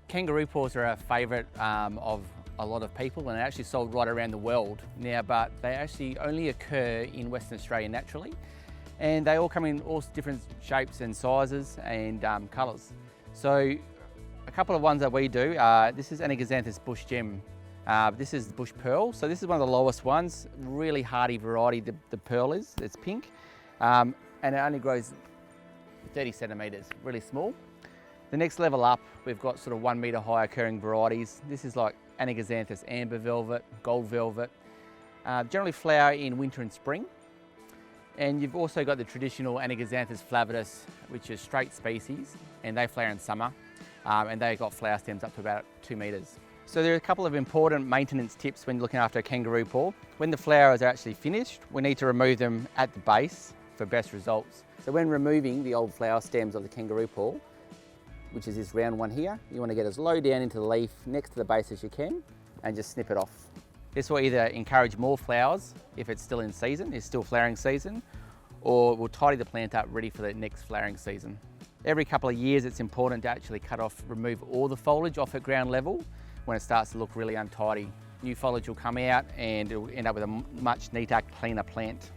Kangaroo paws are a favourite of a lot of people, and they're actually sold right around the world now, but they actually only occur in Western Australia naturally, and they all come in all different shapes and sizes and colours. So a couple of ones that we do, this is Anaxanthus bush gem. This is bush pearl, so this is one of the lowest ones, really hardy variety, the pearl is, it's pink, and it only grows 30 centimetres, really small. The next level up, we've got sort of 1 metre high occurring varieties. This is like Anaxanthus amber velvet, gold velvet, generally flower in winter and spring. And you've also got the traditional Anaxanthus flavidus, which is straight species, and they flower in summer, and they've got flower stems up to about 2 metres. So there are a couple of important maintenance tips when looking after a kangaroo paw. When the flowers are actually finished, we need to remove them at the base for best results. So when removing the old flower stems of the kangaroo paw, which is this round one here, you want to get as low down into the leaf next to the base as you can and just snip it off. This will either encourage more flowers if it's still in season, it's still flowering season, or will tidy the plant up ready for the next flowering season. Every couple of years it's important to actually remove all the foliage off at ground level when it starts to look really untidy. New foliage will come out and it will end up with a much neater, cleaner plant.